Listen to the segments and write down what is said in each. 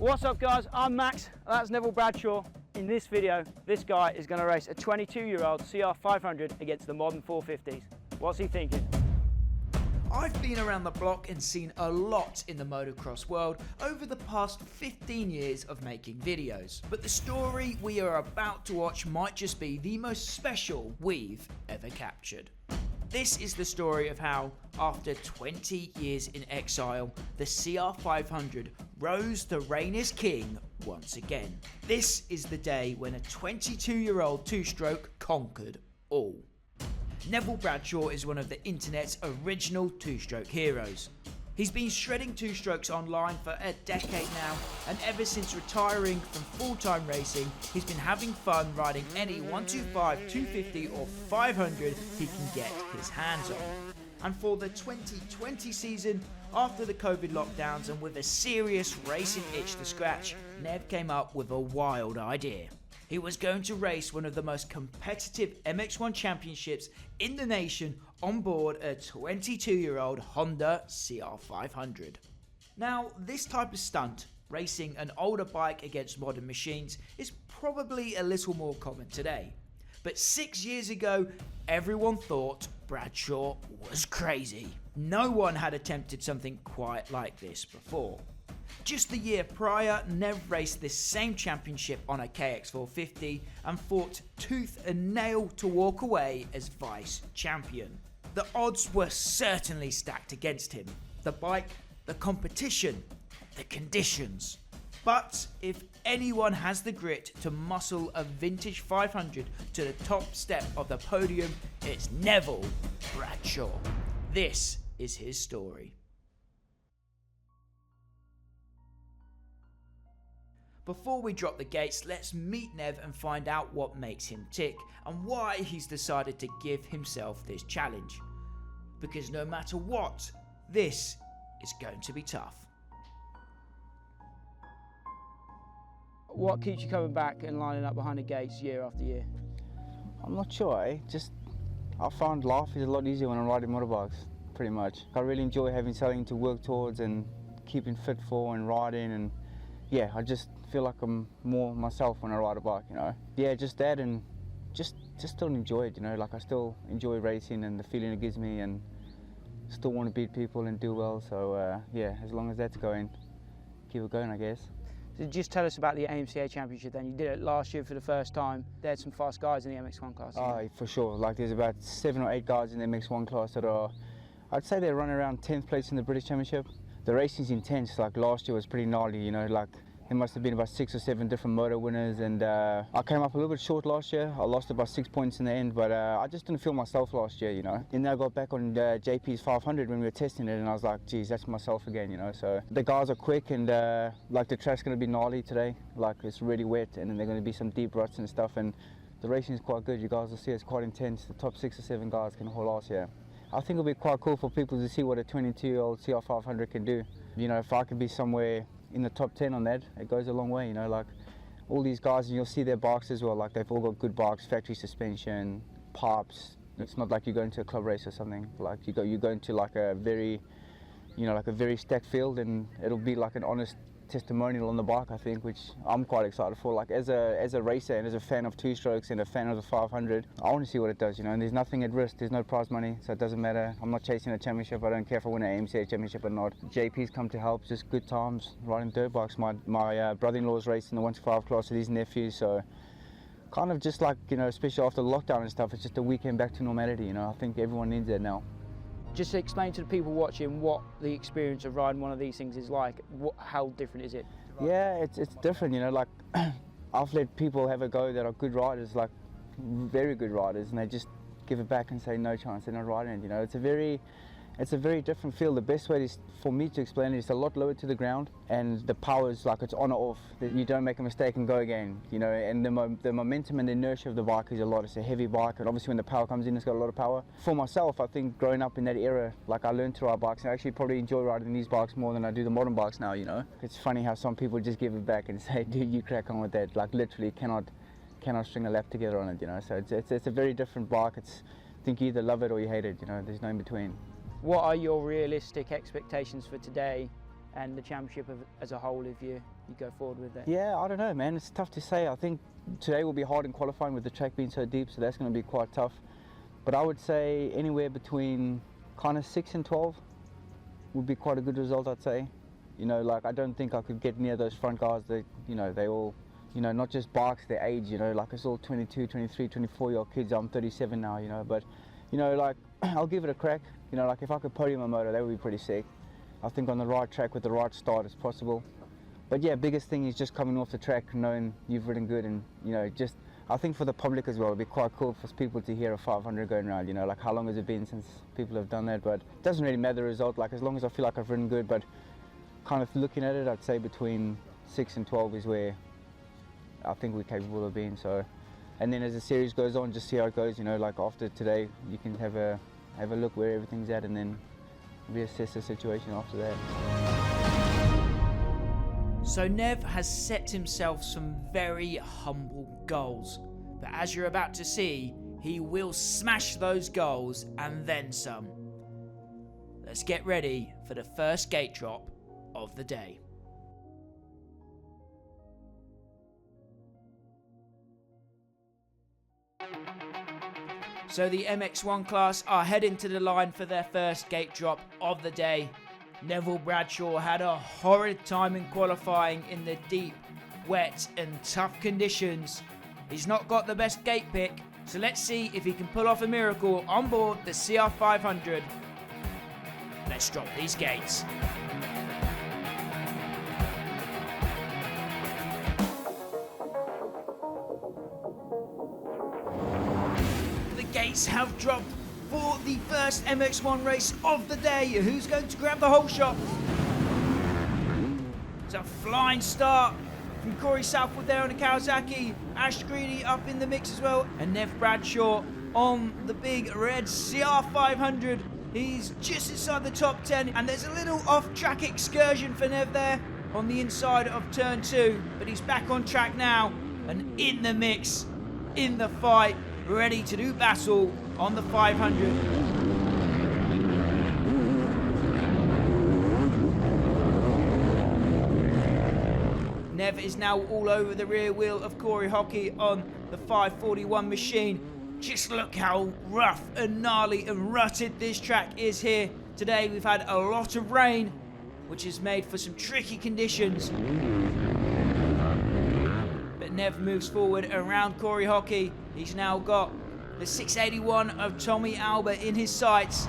What's up guys, I'm Max, that's Neville Bradshaw. In this video, this guy is going to race a 22-year-old CR500 against the modern 450s. What's he thinking? I've been around the block and seen a lot in the motocross world over the past 15 years of making videos. But the story we are about to watch might just be the most special we've ever captured. This is the story of how, after 20 years in exile, the CR500 rose to reign as king once again. This is the day when a 22-year-old two-stroke conquered all. Neville Bradshaw is one of the internet's original two-stroke heroes. He's been shredding two-strokes online for a decade now, and ever since retiring from full-time racing, he's been having fun riding any 125, 250 or 500 he can get his hands on. And for the 2020 season, after the COVID lockdowns and with a serious racing itch to scratch, Nev came up with a wild idea. He was going to race one of the most competitive MX1 championships in the nation on board a 22-year-old Honda CR500. Now, this type of stunt, racing an older bike against modern machines, is probably a little more common today. But 6 years ago, everyone thought Bradshaw was crazy. No one had attempted something quite like this before. Just the year prior, Nev raced this same championship on a KX450 and fought tooth and nail to walk away as vice champion. The odds were certainly stacked against him. The bike, the competition, the conditions. But if anyone has the grit to muscle a vintage 500 to the top step of the podium, it's Neville Bradshaw. This is his story. Before we drop the gates, let's meet Nev and find out what makes him tick and why he's decided to give himself this challenge. Because no matter what, this is going to be tough. What keeps you coming back and lining up behind the gates year after year? I'm not sure, just I find life is a lot easier when I'm riding motorbikes, pretty much. I really enjoy having something to work towards and keeping fit for and riding, and yeah, I just feel like I'm more myself when I ride a bike, you know. Yeah, just that, and just still enjoy it, you know, like I still enjoy racing and the feeling it gives me, and still want to beat people and do well, so yeah, as long as that's going, keep it going, I guess. So just tell us about the AMCA Championship then. You did it last year for the first time. There's some fast guys in the MX1 class. Oh, for sure. Like there's about 7 or 8 guys in the MX1 class that are, I'd say they run around 10th place in the British Championship. The racing's intense. Like last year was pretty gnarly, you know, like there must have been about 6 or 7 different moto winners, and I came up a little bit short last year. I lost about 6 points in the end, but I just didn't feel myself last year, you know. And then I got back on JP's 500 when we were testing it, and I was like, geez, that's myself again, you know. So the guys are quick, and like the track's going to be gnarly today. Like it's really wet, and then there are going to be some deep ruts and stuff, and the racing is quite good. You guys will see it's quite intense. The top 6 or 7 guys can haul ass here. I think it'll be quite cool for people to see what a 22-year-old CR500 can do. You know, if I could be somewhere in the top 10 on that, it goes a long way, you know. Like all these guys, and you'll see their bikes as well, like they've all got good bikes, factory suspension, pipes. It's not like you go into a club race or something. Like you go into like a very, you know, like a very stacked field, and it'll be like an honest testimonial on the bike, I think, which I'm quite excited for. Like as a racer and as a fan of two-strokes and a fan of the 500, I want to see what it does, you know. And there's nothing at risk, there's no prize money, so it doesn't matter. I'm not chasing a championship. I don't care if I win an AMCA championship or not. JP's come to help, just good times riding dirt bikes. My brother-in-law's racing the 125 class with his nephews, so kind of just like, you know, especially after lockdown and stuff, it's just a weekend back to normality, you know. I think everyone needs that now. Just to explain to the people watching what the experience of riding one of these things is like. How different is it? Yeah, it's different, you know. Like I've let people have a go that are good riders, like very good riders, and they just give it back and say no chance, they're not riding it, you know. It's a very different feel. The best way is for me to explain it is a lot lower to the ground, and the power is like it's on or off. You don't make a mistake and go again, you know. And the momentum and the inertia of the bike is a lot. It's a heavy bike, and obviously when the power comes in, it's got a lot of power. For myself, I think growing up in that era, like I learned to ride bikes, and I actually probably enjoy riding these bikes more than I do the modern bikes now, you know. It's funny how some people just give it back and say, dude, you crack on with that. Like literally cannot string a lap together on it, you know. So it's a very different bike. I think you either love it or you hate it, you know. There's no in between. What are your realistic expectations for today and the championship as a whole, if you you go forward with it? Yeah, I don't know, man. It's tough to say. I think today will be hard in qualifying with the track being so deep, so that's going to be quite tough. But I would say anywhere between kind of 6 and 12 would be quite a good result, I'd say. You know, like I don't think I could get near those front guys. They, you know, they all, you know, not just bikes, their age, you know, like it's all 22, 23, 24-year-old kids. I'm 37 now, you know, but, you know, like I'll give it a crack. You know, like if I could podium a moto, that would be pretty sick. I think on the right track with the right start it's possible. But yeah, biggest thing is just coming off the track, knowing you've ridden good, and, you know, just, I think for the public as well, it'd be quite cool for people to hear a 500 going around, you know, like how long has it been since people have done that, but it doesn't really matter the result, like as long as I feel like I've ridden good. But kind of looking at it, I'd say between 6 and 12 is where I think we're capable of being. So, and then as the series goes on, just see how it goes, you know, like after today, you can have a look where everything's at and then reassess the situation after that. So Nev has set himself some very humble goals, but as you're about to see, he will smash those goals and then some. Let's get ready for the first gate drop of the day. So the MX1 class are heading to the line for their first gate drop of the day. Neville Bradshaw had a horrid time in qualifying in the deep, wet and tough conditions. He's not got the best gate pick, so let's see if he can pull off a miracle on board the CR500. Let's drop these gates. The gates have dropped for the first MX1 race of the day. Who's going to grab the whole shot? It's a flying start from Corey Southwood there on the Kawasaki. Ash Greedy up in the mix as well. And Nev Bradshaw on the big red CR500. He's just inside the top 10. And there's a little off-track excursion for Nev there on the inside of turn 2. But he's back on track now and in the mix, in the fight, ready to do battle on the 500. Nev is now all over the rear wheel of Corey Hockey on the 541 machine. Just look how rough and gnarly and rutted this track is here. Today we've had a lot of rain, which has made for some tricky conditions. But Nev moves forward around Corey Hockey. He's now got the 681 of Tommy Albert in his sights.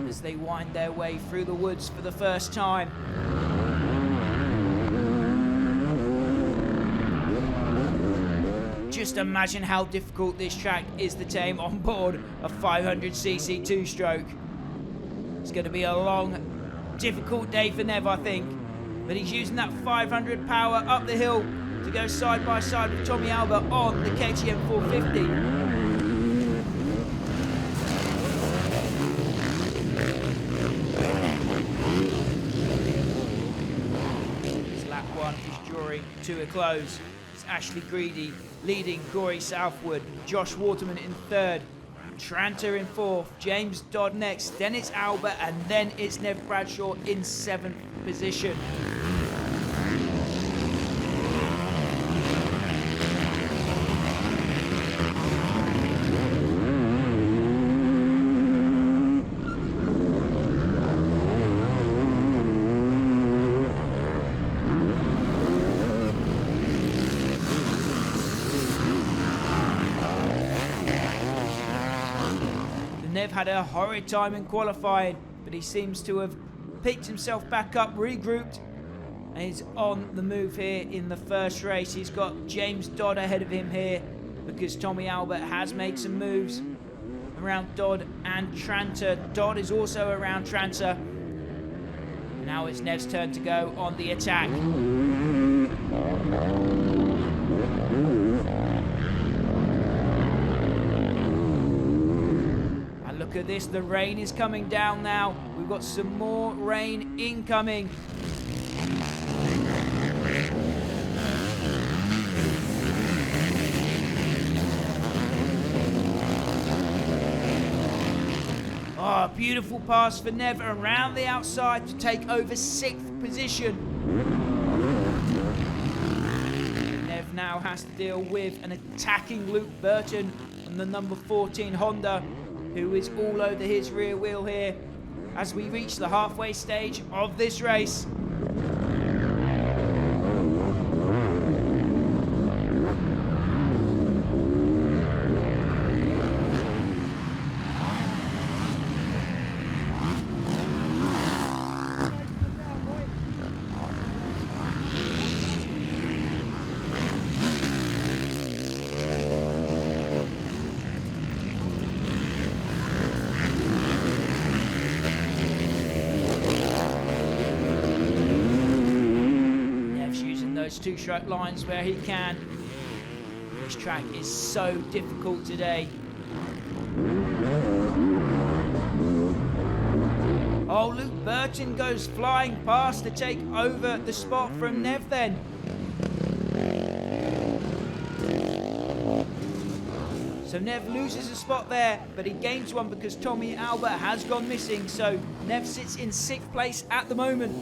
As they wind their way through the woods for the first time. Just imagine how difficult this track is to tame on board a 500cc two-stroke. It's going to be a long, difficult day for Nev, I think. But he's using that 500 power up the hill to go side by side with Tommy Albert on the KTM 450. This lap 1 is drawing to a close. It's Ashley Greedy leading Corey Southwood, Josh Waterman in 3rd, Tranter in 4th, James Dodd next, then it's Albert, and then it's Nev Bradshaw in 7th position. Nev had a horrid time in qualifying, but he seems to have picked himself back up, regrouped, and he's on the move here in the first race. He's got James Dodd ahead of him here because Tommy Albert has made some moves around Dodd and Tranter. Dodd is also around Tranter. Now it's Nev's turn to go on the attack. Look at this, the rain is coming down now. We've got some more rain incoming. Oh, beautiful pass for Nev around the outside to take over 6th position. Nev now has to deal with an attacking Luke Burton from the number 14 Honda, who is all over his rear wheel here as we reach the halfway stage of this race. Those two-stroke lines where he can. This track is so difficult today. Oh, Luke Burton goes flying past to take over the spot from Nev then. So Nev loses a spot there, but he gains one because Tommy Albert has gone missing. So Nev sits in 6th place at the moment.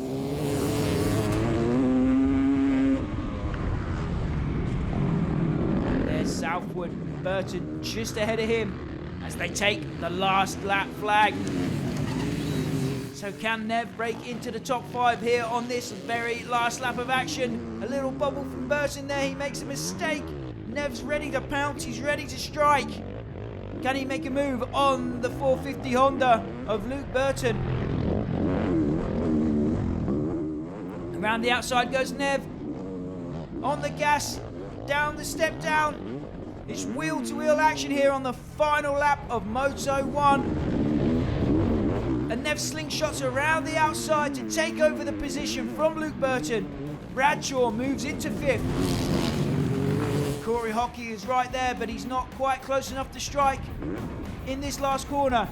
Southwood, Burton just ahead of him as they take the last lap flag. So can Nev break into the top 5 here on this very last lap of action? A little bobble from Burton there, he makes a mistake. Nev's ready to pounce, he's ready to strike. Can he make a move on the 450 Honda of Luke Burton? Around the outside goes Nev. On the gas, down the step down. It's wheel-to-wheel action here on the final lap of Moto 1. And Nev slingshots around the outside to take over the position from Luke Burton. Bradshaw moves into 5th. Corey Hockey is right there, but he's not quite close enough to strike in this last corner.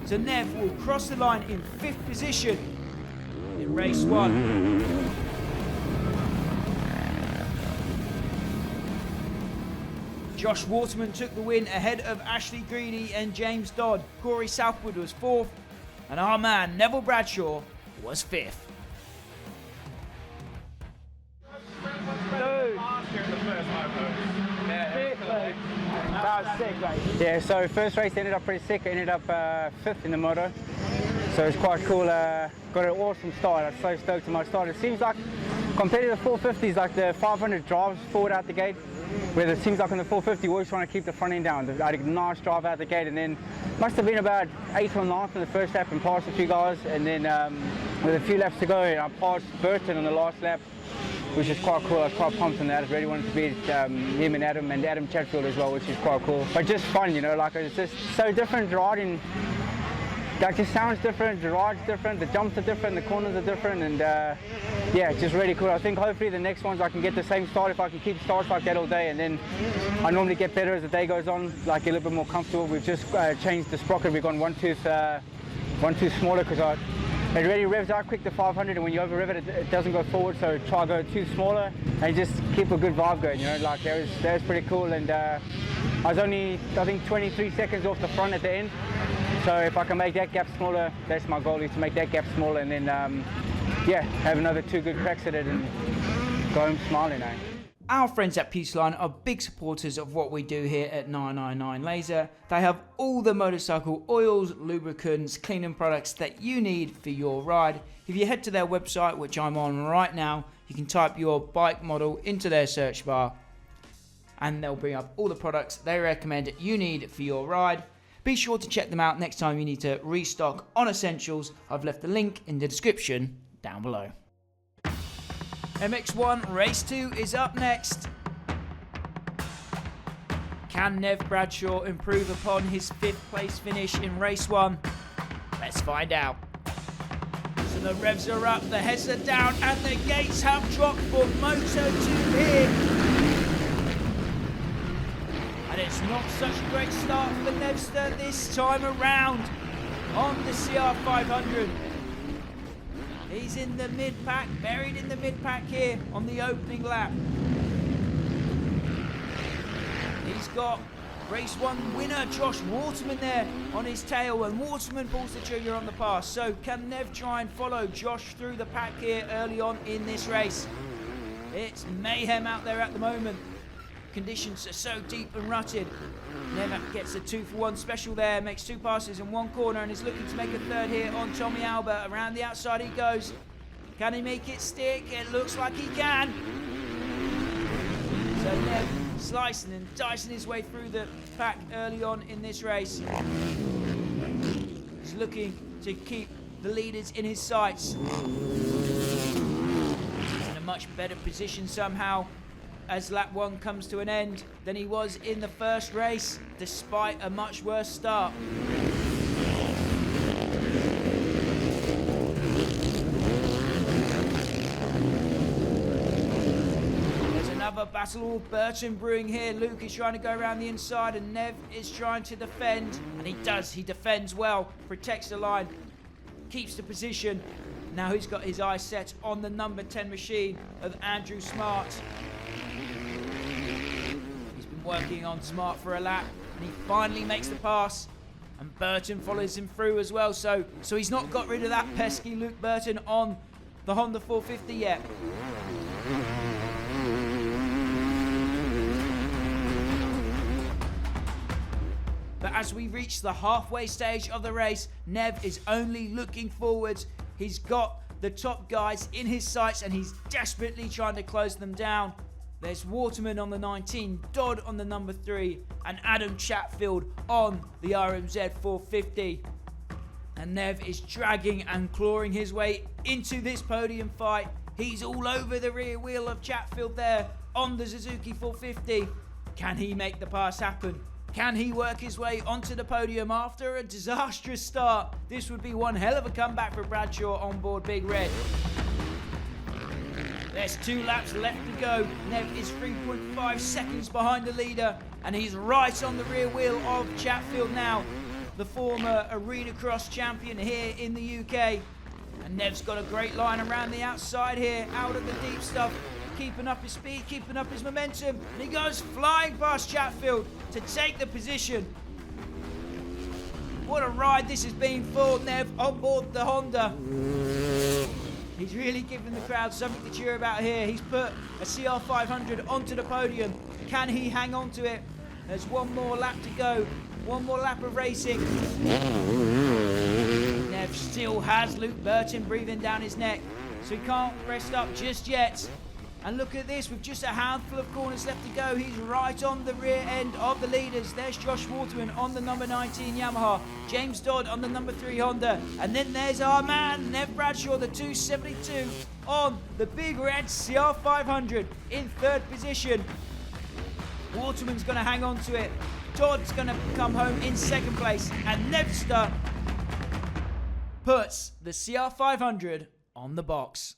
So Nev will cross the line in 5th position in race 1. Josh Waterman took the win ahead of Ashley Greedy and James Dodd. Corey Southwood was 4th, and our man Neville Bradshaw was 5th. Yeah, so first race ended up pretty sick. Ended up 5th in the moto. So it's quite cool. Got an awesome start. I'm so stoked to my start. It seems like compared to the 450s, like the 500 drives forward out the gate, where it seems like on the 450 we're always trying to keep the front end down. I had a nice drive out the gate, and then must have been about 8th or 9th in the first lap and passed a few guys, and then with a few laps to go I passed Burton on the last lap, which is quite cool. I was quite pumped on that. I really wanted to beat him and Adam Chatfield as well, which is quite cool. But just fun, you know, like it's just so different riding. Like it sounds different, the ride's different, the jumps are different, the corners are different, and yeah, it's just really cool. I think hopefully the next ones I can get the same start if I can keep starts like that all day, and then I normally get better as the day goes on, like a little bit more comfortable. We've just changed the sprocket. We've gone one tooth smaller because it really revs out quick, the 500, and when you over rev it, it doesn't go forward, so try to go too smaller and just keep a good vibe going, you know, like that was pretty cool. And I was only, I think, 23 seconds off the front at the end. So if I can make that gap smaller, that's my goal, is to make that gap smaller, and then, yeah, have another 2 good cracks at it and go home smiling, eh? Our friends at Peaceline are big supporters of what we do here at 999 Laser. They have all the motorcycle oils, lubricants, cleaning products that you need for your ride. If you head to their website, which I'm on right now, you can type your bike model into their search bar, and they'll bring up all the products they recommend you need for your ride. Be sure to check them out next time you need to restock on essentials. I've left the link in the description down below. MX1 Race 2 is up next. Can Nev Bradshaw improve upon his 5th place finish in Race 1? Let's find out. So the revs are up, the heads are down, and the gates have dropped for Moto 2 here. And it's not such a great start for Nevster this time around on the CR500. He's in the mid-pack, buried in the mid-pack here on the opening lap. He's got Race 1 winner Josh Waterman there on his tail, and Waterman pulls the trigger on the pass. So can Nev try and follow Josh through the pack here early on in this race? It's mayhem out there at the moment. Conditions are so deep and rutted. Nev gets a 2-for-1 special there, makes 2 passes in 1 corner, and is looking to make a 3rd here on Tommy Albert. Around the outside he goes. Can he make it stick? It looks like he can. So Nev slicing and dicing his way through the pack early on in this race. He's looking to keep the leaders in his sights. He's in a much better position somehow as lap 1 comes to an end than he was in the first race, despite a much worse start. Battle of Burton brewing here. Luke is trying to go around the inside and Nev is trying to defend, and he does. He defends well, protects the line, keeps the position. Now he's got his eyes set on the number 10 machine of Andrew Smart. He's been working on Smart for a lap and he finally makes the pass, and Burton follows him through as well. So he's not got rid of that pesky Luke Burton on the Honda 450 yet. But as we reach the halfway stage of the race, Nev is only looking forwards. He's got the top guys in his sights and he's desperately trying to close them down. There's Waterman on the 19, Dodd on the number 3, and Adam Chatfield on the RMZ 450. And Nev is dragging and clawing his way into this podium fight. He's all over the rear wheel of Chatfield there on the Suzuki 450. Can he make the pass happen? Can he work his way onto the podium after a disastrous start? This would be one hell of a comeback for Bradshaw on board Big Red. There's 2 laps left to go. Nev is 3.5 seconds behind the leader, and he's right on the rear wheel of Chatfield now, the former Arena Cross champion here in the UK. And Nev's got a great line around the outside here, out of the deep stuff, keeping up his speed, keeping up his momentum, and he goes flying past Chatfield to take the position. What a ride this has been for Nev on board the Honda. He's really giving the crowd something to cheer about here. He's put a CR500 onto the podium. Can he hang on to it? There's 1 more lap to go, 1 more lap of racing. Nev still has Luke Burton breathing down his neck, so he can't rest up just yet. And look at this, with just a handful of corners left to go, he's right on the rear end of the leaders. There's Josh Waterman on the number 19 Yamaha, James Dodd on the number 3 Honda, and then there's our man, Neville Bradshaw, the 272 on the Big Red CR500 in 3rd position. Waterman's going to hang on to it. Dodd's going to come home in 2nd place, and Nevster puts the CR500 on the box.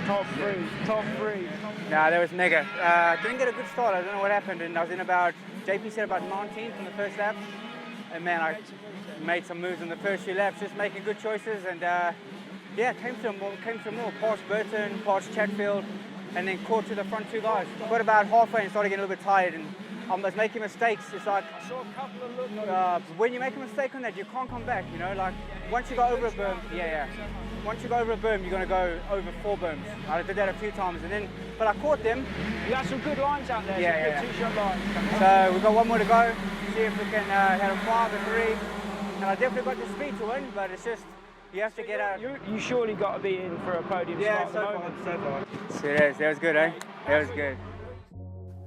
Top three. Nah, that was mega. Didn't get a good start. I don't know what happened, and I was in about, JP said about 19th in the first lap. And man, I made some moves in the first few laps, just making good choices, and yeah, came to more. Past Burton, past Chatfield, and then caught to the front 2 guys. Got about halfway and started getting a little bit tired, and I was making mistakes. It's like, I saw a couple of looks. when you make a mistake on that, you can't come back, you know, like once you go over a berm, once you go over a berm, you're going to go over 4 berms. I did that a few times, and then, but I caught them. You got some good lines out there, good 2-shot lines. So we've got 1 more to go, see if we can have a 5 and 3. And I definitely got the speed to win, but it's just, you have to get out. You surely got to be in for a podium start at the moment. So far. So that was good, eh? That was good.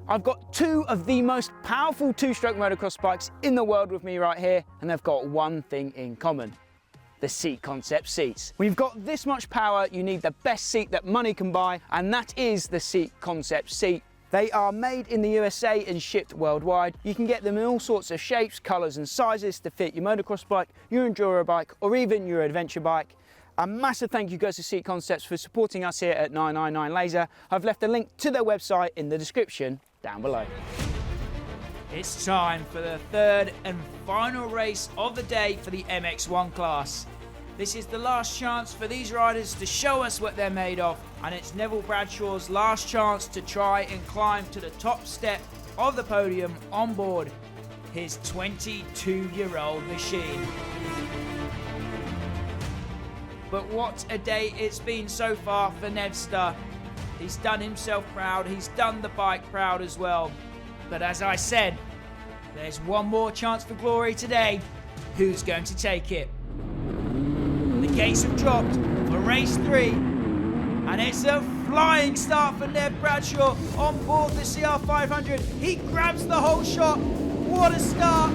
I've got 2 of the most powerful 2-stroke motocross bikes in the world with me right here, and they've got one thing in common: the Seat Concept seats. When you've got this much power, you need the best seat that money can buy, and that is the Seat Concept seat. They are made in the USA and shipped worldwide. You can get them in all sorts of shapes, colours and sizes to fit your motocross bike, your enduro bike, or even your adventure bike. A massive thank you goes to Seat Concepts for supporting us here at 999 Laser. I've left a link to their website in the description down below. It's time for the 3rd and final race of the day for the MX1 class. This is the last chance for these riders to show us what they're made of, and it's Neville Bradshaw's last chance to try and climb to the top step of the podium on board his 22-year-old machine. But what a day it's been so far for Nevster. He's done himself proud, he's done the bike proud as well. But as I said, there's one more chance for glory today. Who's going to take it? The gates have dropped for race 3. And it's a flying start for Neville Bradshaw on board the CR500. He grabs the whole shot. What a start!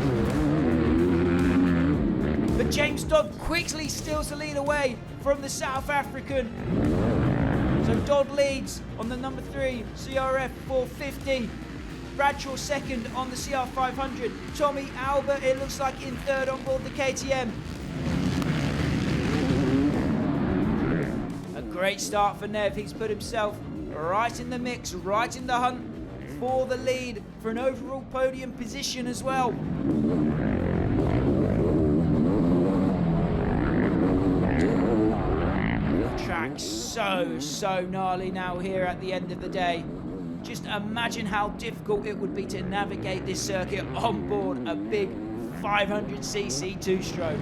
But James Dodd quickly steals the lead away from the South African. So Dodd leads on the number 3 CRF 450. Bradshaw second on the CR500. Tommy Albert, it looks like, in third on board the KTM. A great start for Nev. He's put himself right in the mix, right in the hunt for the lead for an overall podium position as well. The track's so gnarly now here at the end of the day. Just imagine how difficult it would be to navigate this circuit on board a big 500cc two-stroke.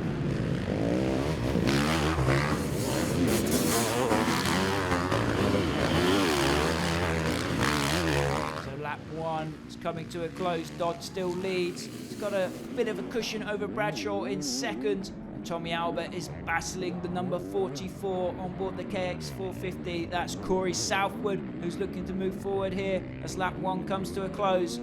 So lap 1 is coming to a close. Dodd still leads. He's got a bit of a cushion over Bradshaw in second. Tommy Albert is battling the number 44 on board the KX450. That's Corey Southwood, who's looking to move forward here as lap 1 comes to a close.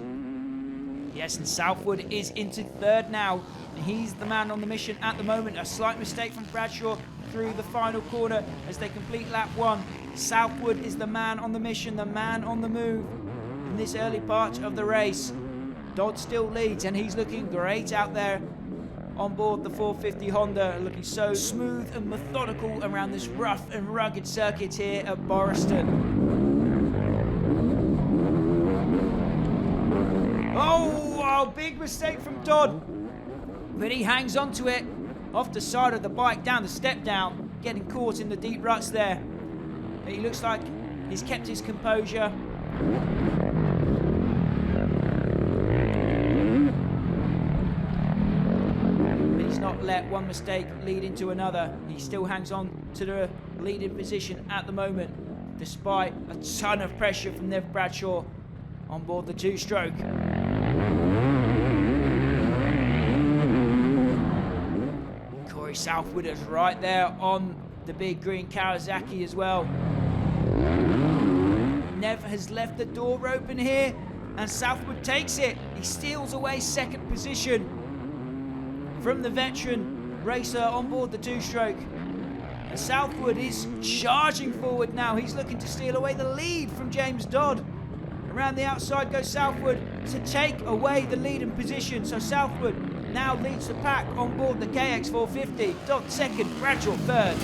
Yes, and Southwood is into third now. He's the man on the mission at the moment. A slight mistake from Bradshaw through the final corner as they complete lap 1. Southwood is the man on the mission, the man on the move in this early part of the race. Dodd still leads, and he's looking great out there on board the 450 Honda, looking so smooth and methodical around this rough and rugged circuit here at Boriston. Oh, big mistake from Dodd, but he hangs on to it off the side of the bike, down the step down, getting caught in the deep ruts there. But he looks like he's kept his composure. Not let one mistake lead into another. He still hangs on to the leading position at the moment, despite a ton of pressure from Neville Bradshaw on board the two-stroke. Corey Southwood is right there on the big green Kawasaki as well. Nev has left the door open here, and Southwood takes it. He steals away second position from the veteran racer on board the two-stroke. And Southwood is charging forward now. He's looking to steal away the lead from James Dodd. Around the outside goes Southwood to take away the leading position. So Southwood now leads the pack on board the KX450. Dodd second, Bradshaw third.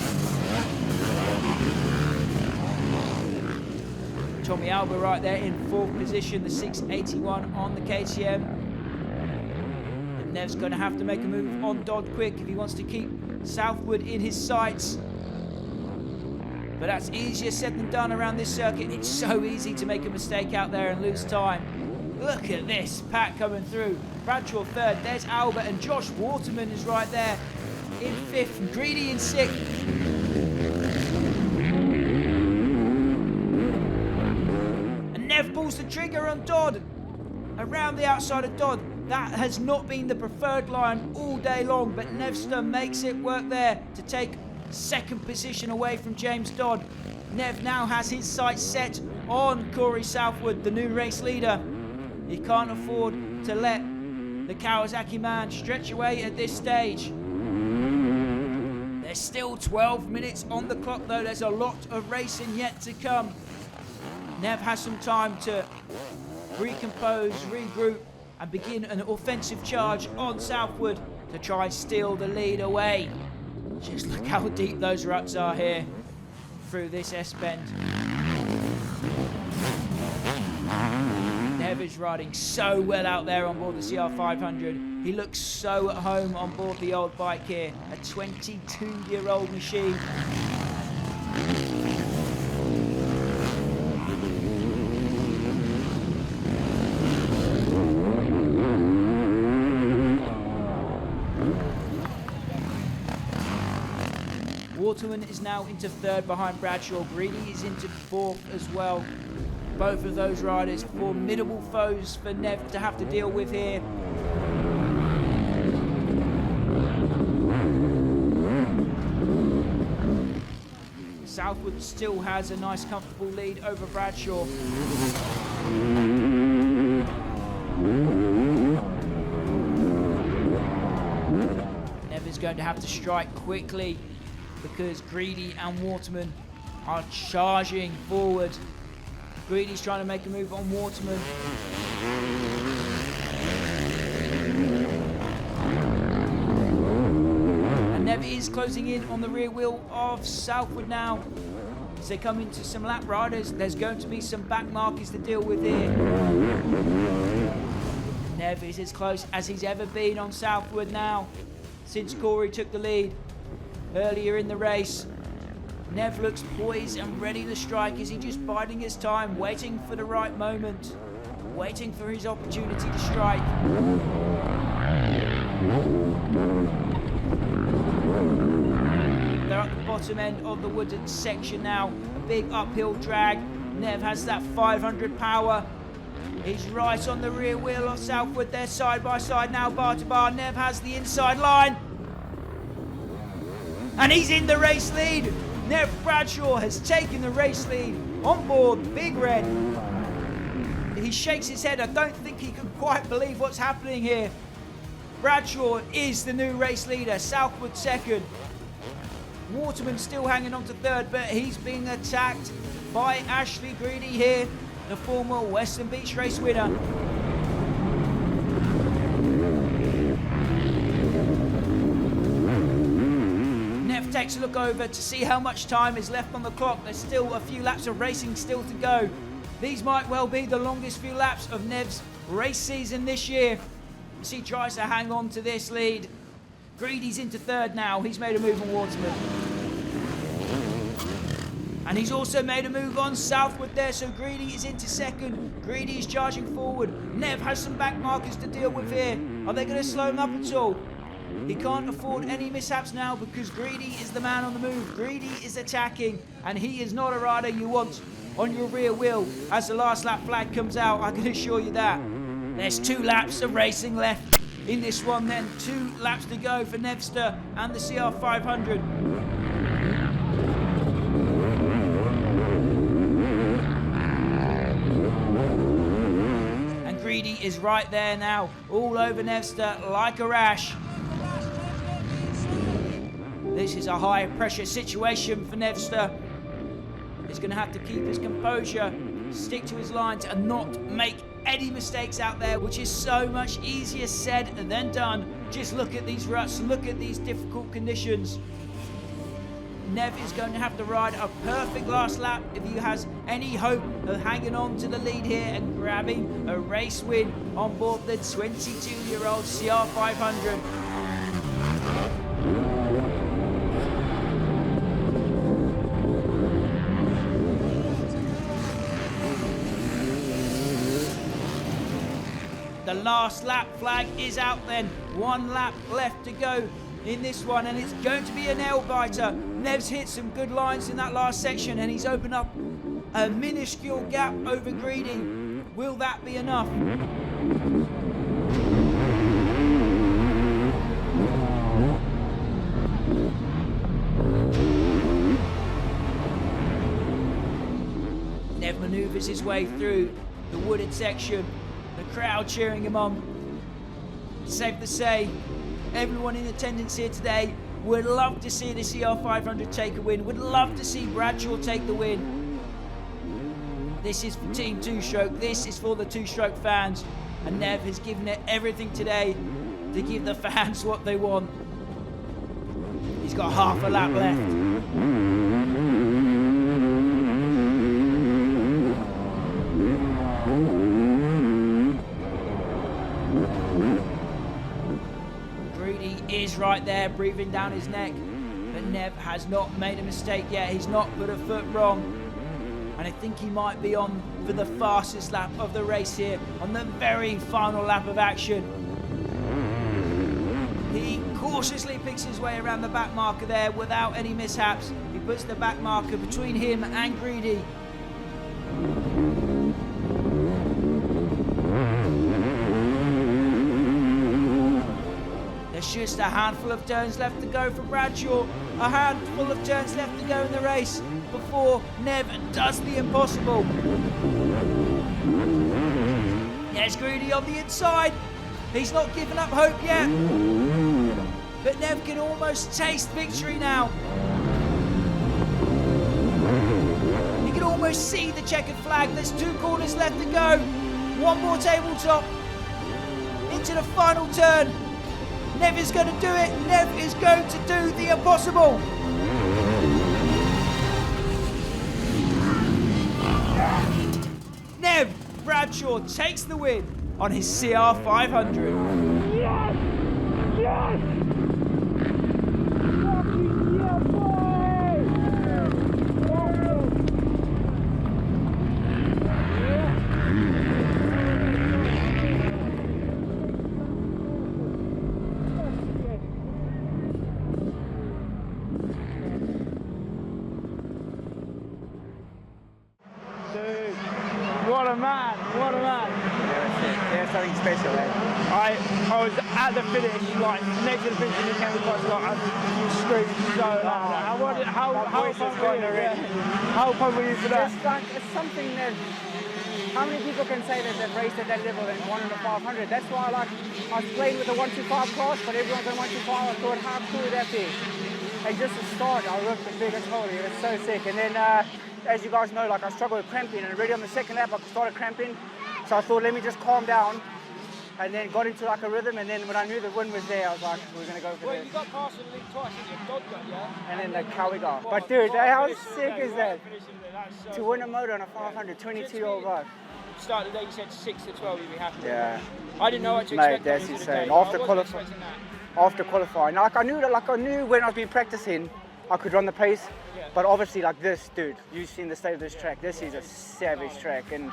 Tommy Albert right there in fourth position, the 681 on the KTM. Nev's going to have to make a move on Dodd quick if he wants to keep Southwood in his sights. But that's easier said than done around this circuit. It's so easy to make a mistake out there and lose time. Look at this pack coming through. Bradshaw third, there's Albert, and Josh Waterman is right there in fifth, and Greedy in sixth. And Nev pulls the trigger on Dodd. Around the outside of Dodd. That has not been the preferred line all day long, but Nevster makes it work there to take second position away from James Dodd. Nev now has his sights set on Corey Southwood, the new race leader. He can't afford to let the Kawasaki man stretch away at this stage. There's still 12 minutes on the clock though. There's a lot of racing yet to come. Nev has some time to recompose, regroup, and begin an offensive charge on Southwood to try and steal the lead away. Just look how deep those ruts are here through this S-bend. Nev is riding so well out there on board the CR500. He looks so at home on board the old bike here. A 22-year-old machine. Waterman is now into third behind Bradshaw. Greedy is into fourth as well. Both of those riders formidable foes for Nev to have to deal with here. Southwood still has a nice comfortable lead over Bradshaw. Nev is going to have to strike quickly because Greedy and Waterman are charging forward. Greedy's trying to make a move on Waterman. And Nev is closing in on the rear wheel of Southwood now. As they come into some lap riders, there's going to be some back markers to deal with here. Nev is as close as he's ever been on Southwood now, since Corey took the lead earlier in the race. Nev looks poised and ready to strike. Is he just biding his time, waiting for the right moment, waiting for his opportunity to strike? They're at the bottom end of the wooded section now. A big uphill drag. Nev has that 500 power. He's right on the rear wheel of Southwood. They're side by side now, bar to bar. Nev has the inside line. And he's in the race lead. Neville Bradshaw has taken the race lead on board Big Red. He shakes his head. I don't think he can quite believe what's happening here. Bradshaw is the new race leader. Southwood second. Waterman still hanging on to third, but he's being attacked by Ashley Greedy here, the former Western Beach race winner. Nev takes a look over to see how much time is left on the clock. There's still a few laps of racing still to go. These might well be the longest few laps of Nev's race season this year, as he tries to hang on to this lead. Greedy's into third now. He's made a move on Waterman. And he's also made a move on Southwood there, so Greedy is into second. Greedy is charging forward. Nev has some back markers to deal with here. Are they going to slow him up at all? He can't afford any mishaps now because Greedy is the man on the move. Greedy is attacking, and he is not a rider you want on your rear wheel as the last lap flag comes out, I can assure you that. There's 2 laps of racing left in this one then. 2 laps to go for Nevster and the CR500. And Greedy is right there now, all over Nevster like a rash. This is a high pressure situation for Nevster. He's going to have to keep his composure, stick to his lines and not make any mistakes out there, which is so much easier said than done. Just look at these ruts, look at these difficult conditions. Nev is going to have to ride a perfect last lap if he has any hope of hanging on to the lead here and grabbing a race win on board the 22-year-old CR500. The last lap flag is out then. 1 lap left to go in this one, and it's going to be a nail biter. Nev's hit some good lines in that last section, and he's opened up a minuscule gap over Greedy. Will that be enough? Nev manoeuvres his way through the wooded section. The crowd cheering him on. Safe to say, everyone in attendance here today would love to see the CR500 take a win, would love to see Bradshaw take the win. This is for Team 2-Stroke, this is for the 2-Stroke fans, and Nev has given it everything today to give the fans what they want. He's got half a lap left. Is right there, breathing down his neck, but Nev has not made a mistake yet. He's not put a foot wrong, and I think he might be on for the fastest lap of the race here on the very final lap of action. He cautiously picks his way around the back marker there without any mishaps. He puts the back marker between him and Greedy. There's just a handful of turns left to go for Bradshaw. A handful of turns left to go in the race before Nev does the impossible. There's Greedy on the inside. He's not given up hope yet. But Nev can almost taste victory now. You can almost see the checkered flag. There's 2 corners left to go. One more tabletop. Into the final turn. Nev is going to do it. Nev is going to do the impossible. Nev Bradshaw takes the win on his CR 500. Yes! Yes! Fucking yeah, boy! Dude, what a man, what a man. There's something special, man. I was at the finish, like next to the finish, and he came across, like I screamed so loud. How pumped were you? How pumped were you for that? It's something that, how many people can say that they've raced at that level and won in the 500? That's why I was playing with the 125 class, but everyone's on 125. I thought, how cool would that be? And just to start, I worked the biggest hole. It was so sick. And then, as you guys know, like I struggled with cramping, and already on the second lap I started cramping. So I thought, let me just calm down, and then got into like a rhythm. And then when I knew the wind was there, I was like, we're gonna go for this. You got past the league twice, didn't you? God got, yeah. And then the Cowie guy. But dude, how sick is that? To win a moto on a 500, 22-year-old guy. Start of the day, you said 6 to 12, you'd be happy. Yeah. I didn't know what to Mate, expect. that's going into insane. the day. After I wasn't expecting that. After qualifying, like I knew when I've been practicing, I could run the pace. Yeah. But obviously, like this, dude, you've seen the state of this track. This is a savage track, and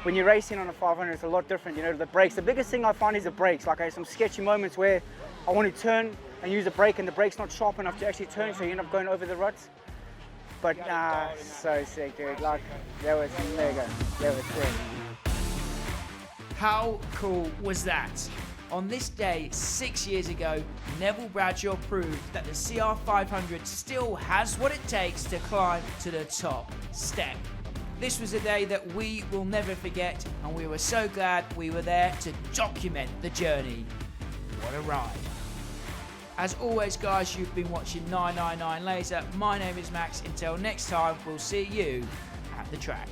when you're racing on a 500, it's a lot different. You know, the brakes. The biggest thing I find is the brakes. Like I have some sketchy moments where I want to turn and use the brake, and the brake's not sharp enough to actually turn, so you end up going over the ruts. But so sick, dude. Like that was mega. That was sick. How cool was that? On this day 6 years ago, Neville Bradshaw proved that the CR 500 still has what it takes to climb to the top step. This was a day that we will never forget, and we were so glad we were there to document the journey. What a ride. As always, guys, you've been watching 999 Laser. My name is Max. Until next time, we'll see you at the track.